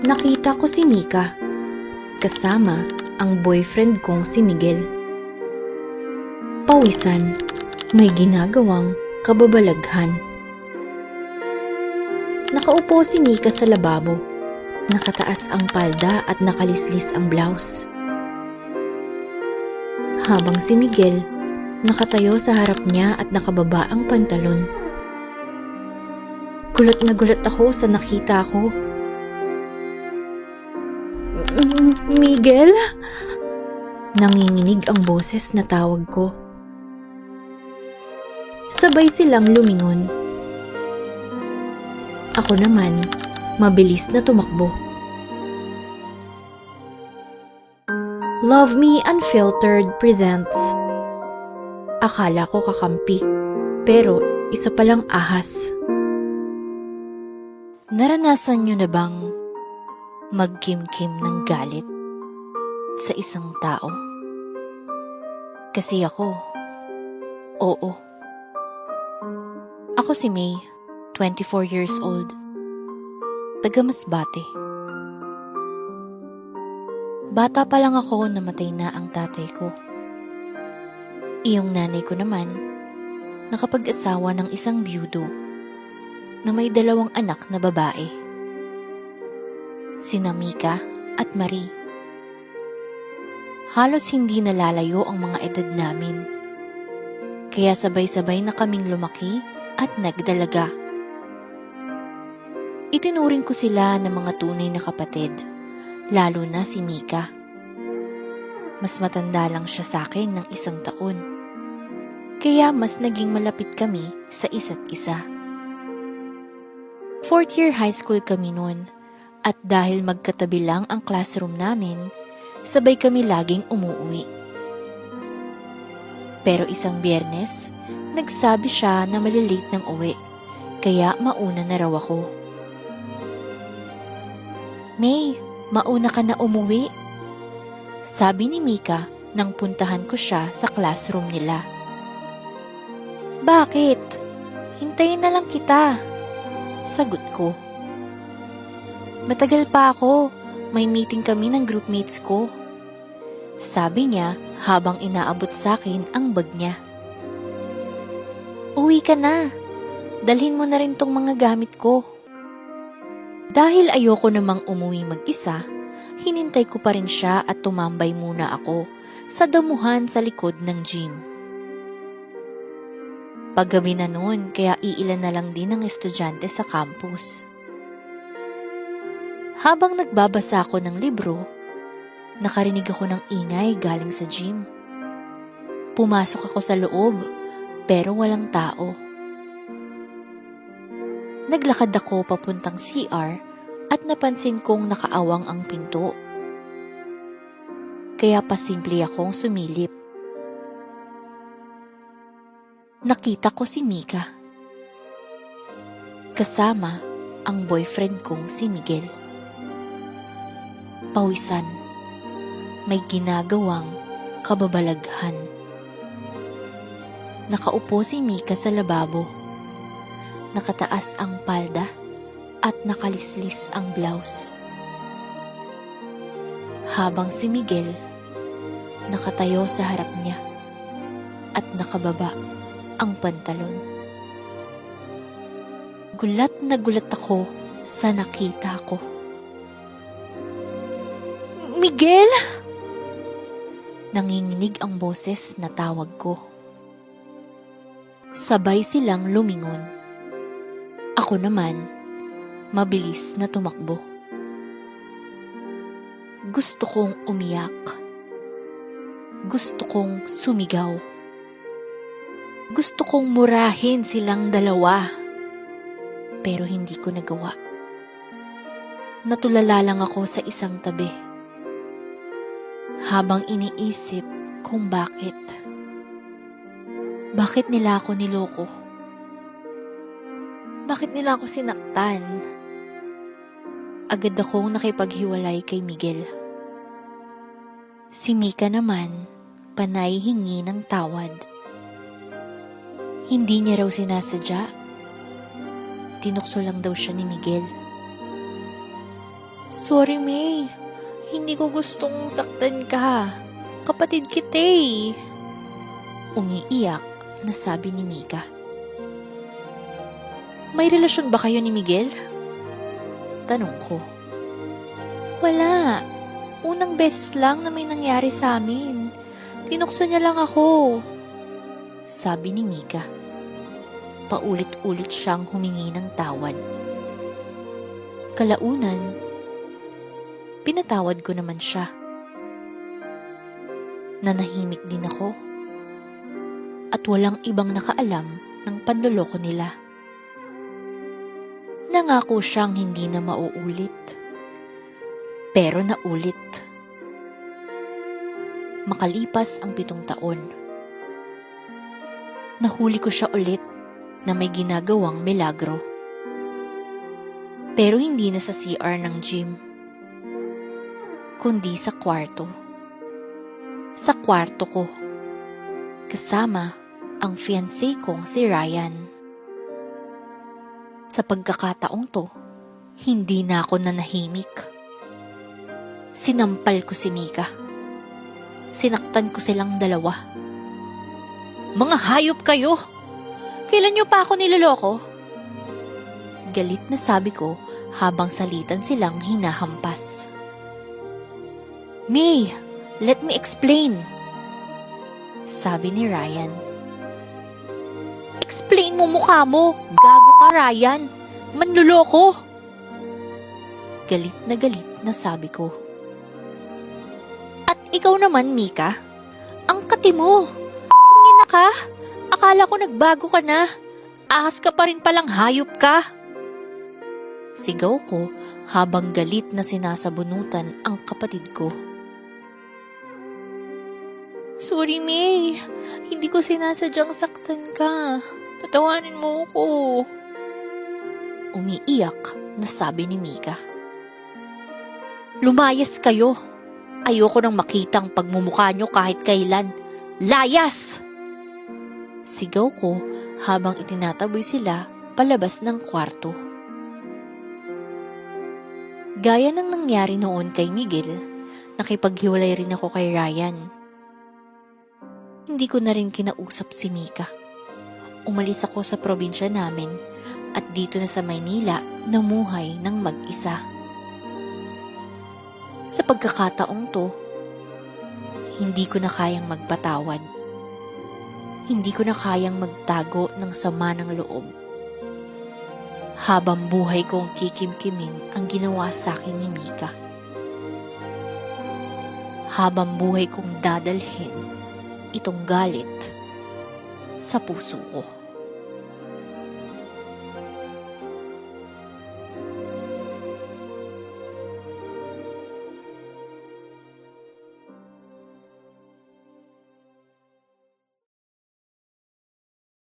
Nakita ko si Mika, kasama ang boyfriend kong si Miguel. Pawisan, may ginagawang kababalaghan. Nakaupo si Mika sa lababo, nakataas ang palda at nakalislis ang blouse. Habang si Miguel, nakatayo sa harap niya at nakababa ang pantalon. Gulat na gulat ako sa nakita ko. Miguel? Nanginginig ang boses na tawag ko. Sabay silang lumingon. Ako naman, mabilis na tumakbo. Love Me Unfiltered presents. Akala ko kakampi, pero isa palang ahas. Naranasan niyo na bang magkimkim ng galit sa isang tao? Kasi ako, oo. Ako si May, 24 years old, taga Masbate. Bata pa lang ako namatay na ang tatay ko. Iyong nanay ko naman, nakapag-asawa ng isang biyudo na may 2 anak na babae. Sina Mika at Marie. Halos hindi nalalayo ang mga edad namin. Kaya sabay-sabay na kaming lumaki at nagdalaga. Itinuring ko sila ng mga tunay na kapatid, lalo na si Mika. Mas matanda lang siya sa akin ng 1 taon. Kaya mas naging malapit kami sa isa't isa. 4th year high school kami noon. At dahil magkatabi lang ang classroom namin, sabay kami laging umuwi. Pero isang Biyernes, nagsabi siya na malilate ng uwi, kaya mauna na raw ako. May, mauna ka na umuwi, sabi ni Mika nang puntahan ko siya sa classroom nila. Bakit? Hintayin na lang kita, sagot ko. Matagal pa ako, may meeting kami ng groupmates ko. Sabi niya habang inaabot sa akin ang bag niya. Uwi ka na, dalhin mo na rin tong mga gamit ko. Dahil ayoko namang umuwi mag-isa, hinintay ko pa rin siya at tumambay muna ako sa damuhan sa likod ng gym. Paggabi na noon kaya iilan na lang din ang estudyante sa campus. Habang nagbabasa ako ng libro, nakarinig ako ng ingay galing sa gym. Pumasok ako sa loob, pero walang tao. Naglakad ako papuntang CR at napansin kong nakaawang ang pinto. Kaya pasimple akong sumilip. Nakita ko si Mika. Kasama ang boyfriend kong si Miguel. Pawisan, may ginagawang kababalaghan. Nakaupo si Mika sa lababo. Nakataas ang palda at nakalislis ang blouse. Habang si Miguel nakatayo sa harap niya at nakababa ang pantalon. Gulat na gulat ako sa nakita ko. Miguel! Nanginginig ang boses na tawag ko. Sabay silang lumingon. Ako naman, mabilis na tumakbo. Gusto kong umiyak. Gusto kong sumigaw. Gusto kong murahin silang dalawa. Pero hindi ko nagawa. Natulala lang ako sa isang tabi. Habang iniisip kung bakit. Bakit nila ako niloko? Bakit nila ako sinaktan? Agad akong nakipaghiwalay kay Miguel. Si Mika naman, panay hingi ng tawad. Hindi niya raw sinasadya. Tinukso lang daw siya ni Miguel. Sorry, May. Hindi ko gustong saktan ka. Kapatid kita eh. Umiiyak na sabi ni Mika. May relasyon ba kayo ni Miguel? Tanong ko. Wala. Unang beses lang na may nangyari sa amin. Tinukso niya lang ako. Sabi ni Mika. Paulit-ulit siyang humingi ng tawad. Kalaunan, pinatawad ko naman siya. Nanahimik din ako. At walang ibang nakaalam ng panloloko nila. Nangako siyang hindi na mauulit. Pero naulit. Makalipas ang 7 taon. Nahuli ko siya ulit na may ginagawang milagro. Pero hindi na sa CR ng gym, kundi sa kwarto. Sa kwarto ko, kasama ang fiancé kong si Ryan. Sa pagkakataong to, hindi na ako nanahimik. Sinampal ko si Mika. Sinaktan ko silang dalawa. Mga hayop kayo! Kailan niyo pa ako niloloko? Galit na sabi ko habang salitan silang hinahampas. May, let me explain. Sabi ni Ryan. Explain mo mukha mo! Gago ka, Ryan! Manloloko! Galit na sabi ko. At ikaw naman, Mika, ang kati mo! Tingin ka? Akala ko nagbago ka na. Ahas ka pa rin palang hayop ka. Sigaw ko habang galit na sinasabunutan ang kapatid ko. Sorry, May. Hindi ko sinasadyang saktan ka. Tatawanin mo ko. Umiiyak na sabi ni Mika. Lumayas kayo. Ayoko nang makitang pagmumukha nyo kahit kailan. Layas! Sigaw ko habang itinataboy sila palabas ng kwarto. Gaya ng nangyari noon kay Miguel, nakipaghiwalay rin ako kay Ryan. Hindi ko na rin kinausap si Mika. Umalis ako sa probinsya namin at dito na sa Maynila namuhay ng mag-isa. Sa pagkakataong to, hindi ko na kayang magpatawad. Hindi ko na kayang magtago ng sama ng loob. Habang buhay kong kikimkimin ang ginawa sa akin ni Mika. Habang buhay kong dadalhin itong galit sa puso ko.